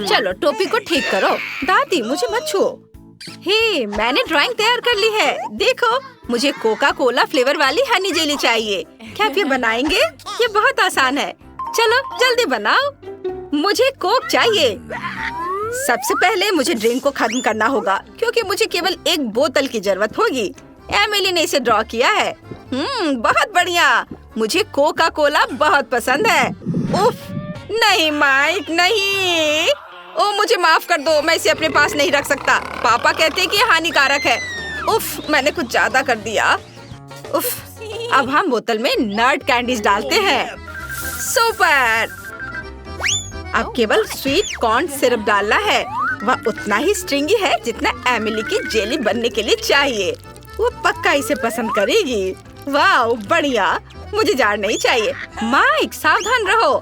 चलो टोपी को ठीक करो। दादी मुझे मत छुओ। हे, मैंने ड्राइंग तैयार कर ली है। देखो, मुझे कोका कोला फ्लेवर वाली हनी जेली चाहिए। क्या आप ये बनाएंगे? ये बहुत आसान है। चलो जल्दी बनाओ। मुझे कोक चाहिए। सबसे पहले मुझे ड्रिंक को खत्म करना होगा क्योंकि मुझे केवल एक बोतल की जरूरत होगी। एमिली ने इसे ड्रॉ किया है। बहुत बढ़िया। मुझे कोका कोला बहुत पसंद है। उफ, नहीं माइक, नहीं। ओ मुझे माफ कर दो, मैं इसे अपने पास नहीं रख सकता। पापा कहते हैं कि ये हानिकारक है। उफ, मैंने कुछ ज्यादा कर दिया। उफ, अब हम बोतल में नट कैंडीज डालते हैं। सुपर। अब केवल स्वीट कॉर्न सिरप डालना है। वह उतना ही स्ट्रिंगी है जितना एमिली की जेली बनने के लिए चाहिए। वो पक्का इसे पसंद करेगी। वाह, बढ़िया। मुझे जार नहीं चाहिए। माइक सावधान रहो।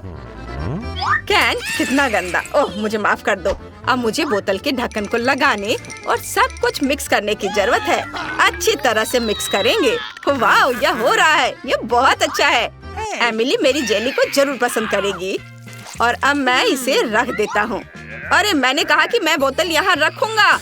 कैन कितना गंदा। ओह, मुझे माफ कर दो। अब मुझे बोतल के ढक्कन को लगाने और सब कुछ मिक्स करने की जरूरत है। अच्छी तरह से मिक्स करेंगे। वाह, यह हो रहा है। यह बहुत अच्छा है। एमिली मेरी जेली को जरूर पसंद करेगी। और अब मैं इसे रख देता हूँ। अरे, मैंने कहा कि मैं बोतल यहाँ रखूंगा।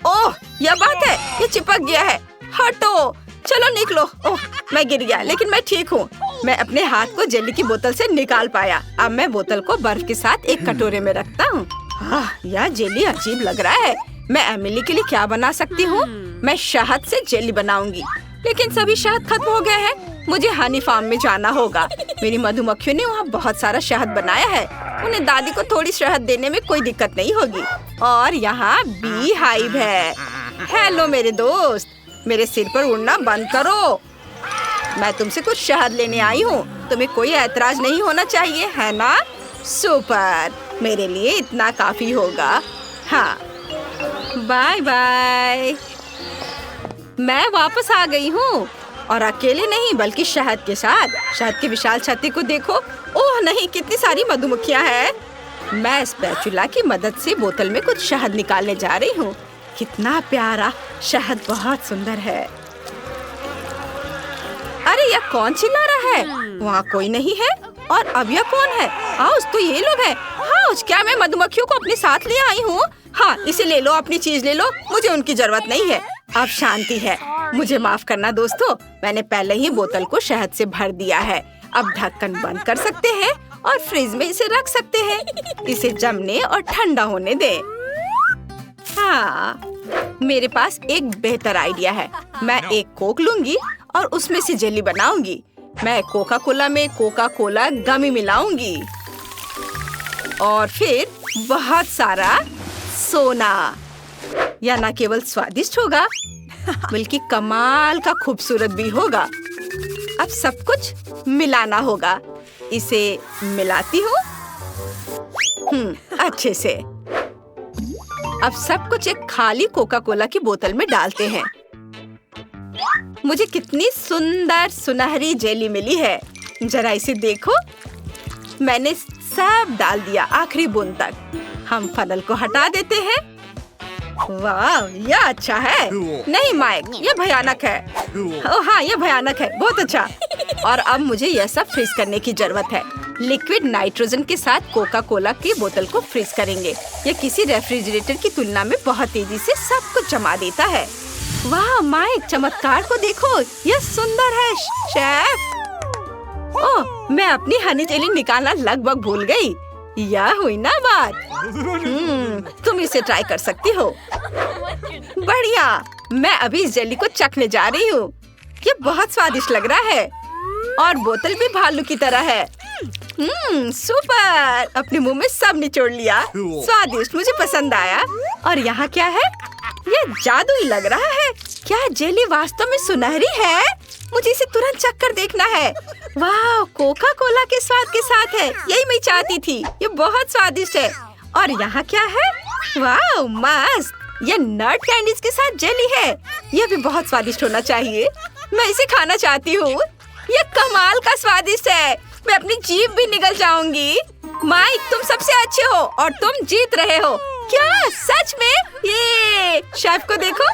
ओह, यह बात है। ये चिपक गया है। हटो। चलो निकलो। ओह, मैं गिर गया, लेकिन मैं ठीक हूँ। मैं अपने हाथ को जेली की बोतल से निकाल पाया। अब मैं बोतल को बर्फ के साथ एक कटोरे में रखता हूँ। यह जेली अजीब लग रहा है। मैं एमिली के लिए क्या बना सकती हूँ? मैं शहद से जेली बनाऊंगी, लेकिन सभी शहद खत्म हो गया है। मुझे हनी फार्म में जाना होगा। मेरी मधुमक्खियों ने वहाँ बहुत सारा शहद बनाया है। उन्हें दादी को थोड़ी शहद देने में कोई दिक्कत नहीं होगी। और यहाँ बी हाइव है। हेलो मेरे दोस्त, मेरे सिर पर उड़ना बंद करो। मैं तुमसे कुछ शहद लेने आई हूँ। तुम्हें कोई ऐतराज नहीं होना चाहिए, है ना? सुपर, मेरे लिए इतना काफी होगा। हाँ, बाय बाय। मैं वापस आ गई हूँ, और अकेले नहीं बल्कि शहद के साथ। शहद की विशाल छत्ती को देखो। ओह नहीं, कितनी सारी मधुमक्खियाँ हैं। मैं स्पैचुला की मदद से बोतल में कुछ शहद निकालने जा रही हूँ। कितना प्यारा शहद, बहुत सुंदर है। अरे, यह कौन चिल्ला रहा है? वहाँ कोई नहीं है। और अब यह कौन है? हाउस, तो ये लोग हैं। हाउस, क्या मैं मधुमक्खियों को अपने साथ ले आई हूँ? हाँ, इसे ले लो, अपनी चीज ले लो। मुझे उनकी जरूरत नहीं है। अब शांति है। मुझे माफ करना दोस्तों, मैंने पहले ही बोतल को शहद से भर दिया है। अब ढक्कन बंद कर सकते हैं और फ्रिज में इसे रख सकते हैं। इसे जमने और ठंडा होने दें। हाँ, मेरे पास एक बेहतर आइडिया है। मैं एक कोक लूंगी और उसमें से जेली बनाऊंगी। मैं कोका कोला में कोका कोला गमी मिलाऊंगी और फिर बहुत सारा सोना। यह न केवल स्वादिष्ट होगा बल्कि कमाल का खूबसूरत भी होगा। अब सब कुछ मिलाना होगा। इसे मिलाती हूँ अच्छे से। अब सब कुछ एक खाली कोका कोला की बोतल में डालते हैं। मुझे कितनी सुंदर सुनहरी जेली मिली है। जरा इसे देखो। मैंने सब डाल दिया, आखिरी बूंद तक। हम फनल को हटा देते हैं। वाह, यह अच्छा है। नहीं माइक, यह भयानक है। ओह हाँ, यह भयानक है। बहुत अच्छा। और अब मुझे यह सब फ्रीज करने की जरूरत है। लिक्विड नाइट्रोजन के साथ कोका कोला की बोतल को फ्रीज करेंगे। यह किसी रेफ्रिजरेटर की तुलना में बहुत तेजी से सब कुछ जमा देता है। वाह माइक, चमत्कार को देखो, यह सुंदर है शेफ। ओह, मैं अपनी हनी जेली निकालना लगभग भूल गई। यह हुई ना बात। तुम इसे ट्राई कर सकती हो। बढ़िया, मैं अभी इस जेली को चखने जा रही हूँ। ये बहुत स्वादिष्ट लग रहा है और बोतल भी भालू की तरह है। सुपर, अपने मुंह में सब निचोड़ लिया। स्वादिष्ट, मुझे पसंद आया। और यहाँ क्या है? यह जादुई लग रहा है। क्या जेली वास्तव में सुनहरी है? मुझे इसे तुरंत चख कर देखना है। वाह, कोका कोला के स्वाद के साथ है। यही मैं चाहती थी। ये बहुत स्वादिष्ट है। और यहाँ क्या है? वाह मस्त, ये नट कैंडीज के साथ जेली है। यह भी बहुत स्वादिष्ट होना चाहिए। मैं इसे खाना चाहती हूँ। ये कमाल का स्वादिष्ट है। मैं अपनी जीभ भी निगल जाऊंगी। माइक, तुम सबसे अच्छे हो और तुम जीत रहे हो। क्या सच में? ये शेफ को देखो।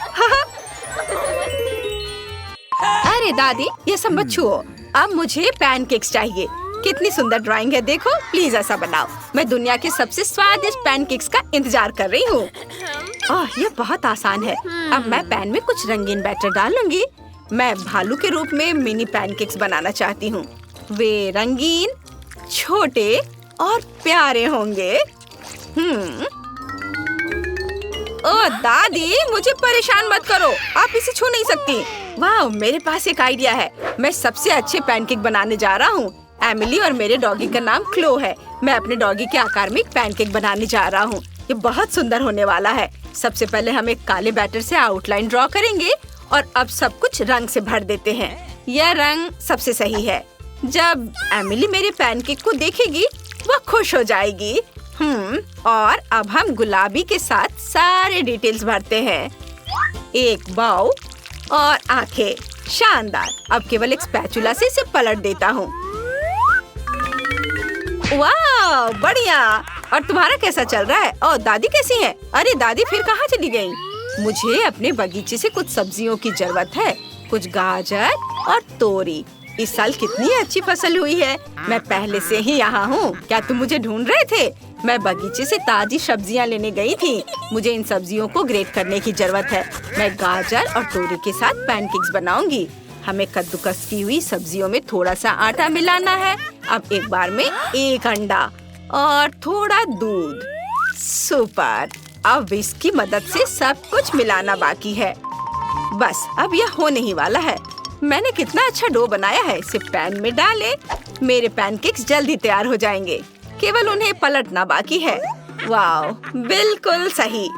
अरे दादी, ये सब मत छुओ। अब मुझे पैनकेक्स चाहिए। कितनी सुंदर ड्राइंग है, देखो। प्लीज ऐसा बनाओ। मैं दुनिया के सबसे स्वादिष्ट पैनकेक्स का इंतजार कर रही हूँ। ये बहुत आसान है। अब मैं पैन में कुछ रंगीन बैटर डालूंगी। मैं भालू के रूप में मिनी पैनकेक्स बनाना चाहती हूँ। वे रंगीन, छोटे और प्यारे होंगे। ओह दादी, मुझे परेशान मत करो, आप इसे छू नहीं सकती। वाह, मेरे पास एक आइडिया है। मैं सबसे अच्छे पैनकेक बनाने जा रहा हूँ। एमिली और मेरे डॉगी का नाम क्लो है। मैं अपने डॉगी के आकार में एक पैनकेक बनाने जा रहा हूँ। ये बहुत सुंदर होने वाला है। सबसे पहले हम एक काले बैटर से आउटलाइन ड्रॉ करेंगे और अब सब कुछ रंग से भर देते हैं। यह रंग सबसे सही है। जब एमिली मेरे पैनकेक को देखेगी, वह खुश हो जाएगी। और अब हम गुलाबी के साथ सारे डिटेल्स भरते हैं। एक बाउ और आंखें, शानदार। अब केवल एक स्पैचुला से इसे पलट देता हूँ। वाह, बढ़िया। और तुम्हारा कैसा चल रहा है? और दादी कैसी है? अरे दादी फिर कहाँ चली गई? मुझे अपने बगीचे से कुछ सब्जियों की जरूरत है। कुछ गाजर और तोरी। इस साल कितनी अच्छी फसल हुई है। मैं पहले से ही यहाँ हूँ। क्या तुम मुझे ढूंढ रहे थे? मैं बगीचे से ताजी सब्जियाँ लेने गई थी। मुझे इन सब्जियों को ग्रेट करने की जरूरत है। मैं गाजर और तोरी के साथ पैनकेक्स बनाऊंगी। हमें कद्दूकस की हुई सब्जियों में थोड़ा सा आटा मिलाना है। अब एक बार में एक अंडा और थोड़ा दूध। सुपर। अब इसकी मदद से सब कुछ मिलाना बाकी है। बस अब यह होने ही वाला है। मैंने कितना अच्छा डो बनाया है। इसे पैन में डालें। मेरे पैनकेक्स जल्दी तैयार हो जाएंगे। केवल उन्हें पलटना बाकी है। वाह, बिल्कुल सही।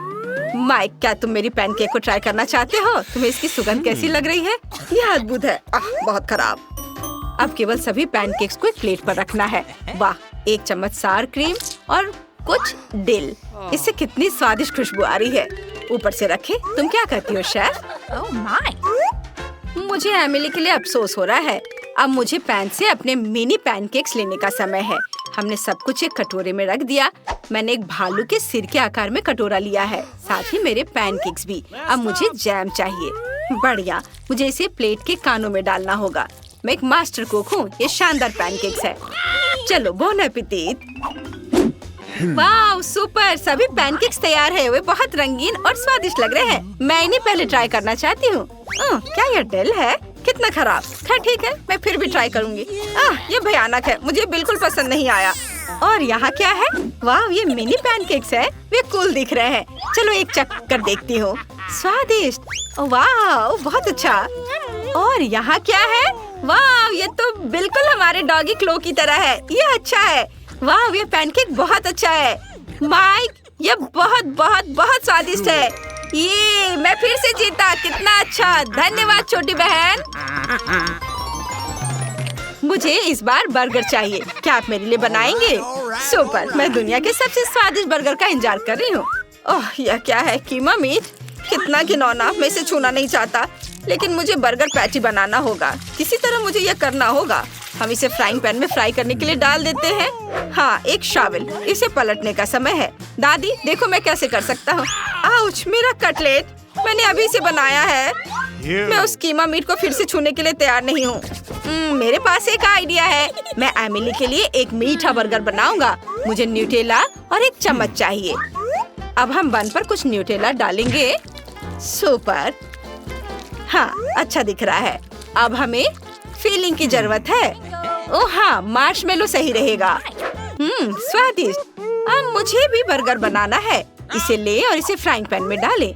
माइक, क्या तुम मेरी पैनकेक को ट्राई करना चाहते हो? तुम्हें इसकी सुगंध कैसी लग रही है? यह अद्भुत है। बहुत खराब। अब केवल सभी पैनकेक्स को एक प्लेट पर रखना है। वाह, एक चम्मच सार क्रीम और कुछ डिल। इससे कितनी स्वादिष्ट खुशबू आ रही है। ऊपर से रखें। तुम क्या कहती हो शेफ? Oh my. मुझे एमिली के लिए अफसोस हो रहा है। अब मुझे पैन से अपने मिनी पैनकेक्स लेने का समय है। हमने सब कुछ एक कटोरे में रख दिया। मैंने एक भालू के सिर के आकार में कटोरा लिया है, साथ ही मेरे पैनकेक्स भी। अब मुझे जैम चाहिए। बढ़िया, मुझे इसे प्लेट के कानों में डालना होगा। मैं एक मास्टर कुक हूँ। ये शानदार पैनकेक्स है। चलो, बोन एपेटिट। वाह, सुपर। सभी पैनकेक्स तैयार है। वे बहुत रंगीन और स्वादिष्ट लग रहे हैं। मैं इन्हें पहले ट्राई करना चाहती हूँ। क्या यह डिल है? कितना खराब। ठीक है, मैं फिर भी ट्राई करूंगी। ये भयानक है। मुझे बिल्कुल पसंद नहीं आया। और यहाँ क्या है? वाह, ये मिनी पैनकेक्स है। वे कूल दिख रहे हैं। चलो एक चक्कर देखती हूँ। स्वादिष्ट। वाह, बहुत अच्छा। और यहाँ क्या है? वाह, ये तो बिल्कुल हमारे डॉगी क्लो की तरह है। ये अच्छा है। वाह, ये पैनकेक बहुत अच्छा है। माइक, ये बहुत बहुत बहुत स्वादिष्ट है। ये मैं फिर से जीता। कितना अच्छा। धन्यवाद छोटी बहन। मुझे इस बार बर्गर चाहिए। क्या आप मेरे लिए बनाएंगे? सुपर। मैं दुनिया के सबसे स्वादिष्ट बर्गर का इंतजार कर रही हूँ। ओह, यह क्या है? कीमा मीट। कितना घिनौना। मैं इसे छूना नहीं चाहता, लेकिन मुझे बर्गर पैटी बनाना होगा। किसी तरह मुझे यह करना होगा। हम इसे फ्राइंग पैन में फ्राई करने के लिए डाल देते हैं। हाँ, एक शावल। इसे पलटने का समय है। दादी, देखो मैं कैसे कर सकता हूँ। आउच, मेरा कटलेट। मैंने अभी इसे बनाया है। मैं उस कीमा मीट को फिर से छूने के लिए तैयार नहीं हूँ। मेरे पास एक आइडिया है। मैं एमिली के लिए एक मीठा बर्गर बनाऊंगा। मुझे न्यूटेला और एक चम्मच चाहिए। अब हम बन पर कुछ न्यूटेला डालेंगे। सुपर। हाँ, अच्छा दिख रहा है। अब हमें फिलिंग की जरूरत है। ओह हाँ, मार्शमेलो सही रहेगा। स्वादिष्ट। अब मुझे भी बर्गर बनाना है। इसे ले और इसे फ्राइंग पैन में डालें।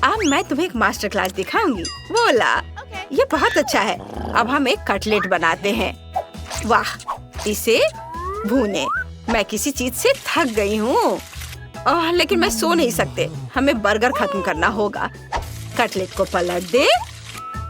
अब मैं तुम्हें एक मास्टर क्लास दिखाऊंगी। बोला, ये बहुत अच्छा है। अब हम एक कटलेट बनाते हैं। वाह, इसे भूने। मैं किसी चीज से थक गई हूँ। लेकिन मैं सो नहीं सकते। हमें बर्गर खत्म करना होगा। कटलेट को पलट दे।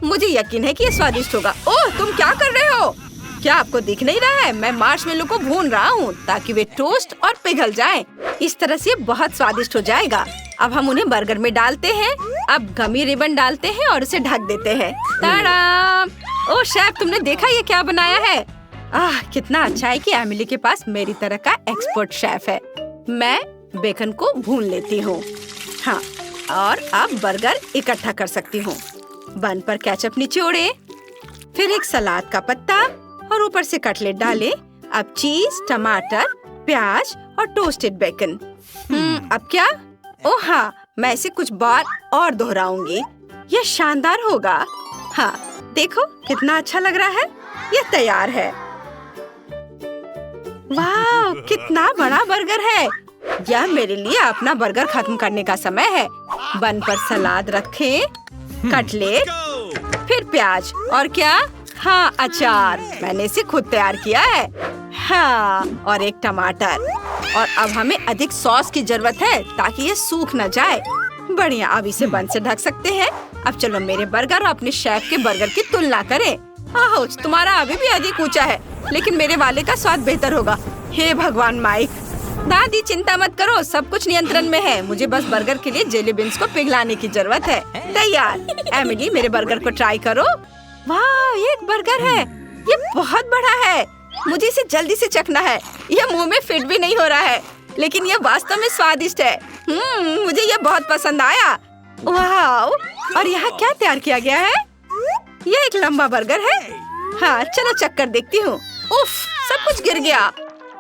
मुझे यकीन है कि ये स्वादिष्ट होगा। ओह, तुम क्या कर रहे हो? क्या आपको दिख नहीं रहा है? मैं मार्शमेलो को भून रहा हूँ ताकि वे टोस्ट और पिघल जाएं। इस तरह से बहुत स्वादिष्ट हो जाएगा। अब हम उन्हें बर्गर में डालते हैं। अब गमी रिबन डालते हैं और उसे ढक देते हैं। ताड़ाम! ओह शेफ, तुमने देखा ये क्या बनाया है? कितना अच्छा है कि एमिली के पास मेरी तरह का एक्सपर्ट शेफ है। मैं बेकन को भून लेती हूँ। हाँ, और अब बर्गर इकट्ठा कर सकती हूँ। बन पर केचप निचोड़े, फिर एक सलाद का पत्ता और ऊपर से कटलेट डालें। अब चीज, टमाटर, प्याज और टोस्टेड बेकन। अब क्या? ओह हाँ, मैं इसे कुछ बार और दोहराऊंगी। यह शानदार होगा। हाँ, देखो कितना अच्छा लग रहा है। यह तैयार है। वाह, कितना बड़ा बर्गर है। यह मेरे लिए अपना बर्गर खत्म करने का समय है। बन पर सलाद रखें, कटलेट, फिर प्याज और क्या? हाँ, अचार। मैंने इसे खुद तैयार किया है। हाँ, और एक टमाटर। और अब हमें अधिक सॉस की जरूरत है ताकि ये सूख न जाए। बढ़िया, अब इसे बन से ढक सकते हैं। अब चलो मेरे बर्गर और अपने शेफ के बर्गर की तुलना करें। आहो, तुम्हारा अभी भी अधिक ऊंचा है, लेकिन मेरे वाले का स्वाद बेहतर होगा। हे भगवान माइक। दादी चिंता मत करो, सब कुछ नियंत्रण में है। मुझे बस बर्गर के लिए जेली बीन्स को पिघलाने की जरूरत है। तैयार। एमिली, मेरे बर्गर को ट्राई करो। वाह, ये एक बर्गर है। ये बहुत बड़ा है। मुझे इसे जल्दी से चखना है। यह मुंह में फिट भी नहीं हो रहा है, लेकिन यह वास्तव में स्वादिष्ट है। मुझे यह बहुत पसंद आया। वाह, और यहाँ क्या तैयार किया गया है? यह एक लंबा बर्गर है। हाँ, चलो चख कर देखती हूँ। उफ, सब कुछ गिर गया।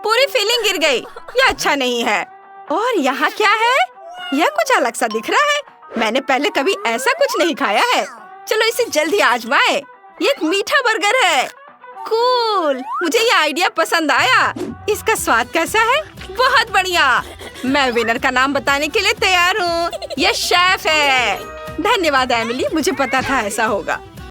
पूरी फीलिंग गिर गई। यह अच्छा नहीं है। और यहाँ क्या है? यह कुछ अलग सा दिख रहा है। मैंने पहले कभी ऐसा कुछ नहीं खाया है। चलो इसे जल्दी आजमाएं। ये एक मीठा बर्गर है। कूल, मुझे ये आइडिया पसंद आया। इसका स्वाद कैसा है? बहुत बढ़िया। मैं विनर का नाम बताने के लिए तैयार हूँ। यह शेफ है। धन्यवाद एमिली, मुझे पता था ऐसा होगा।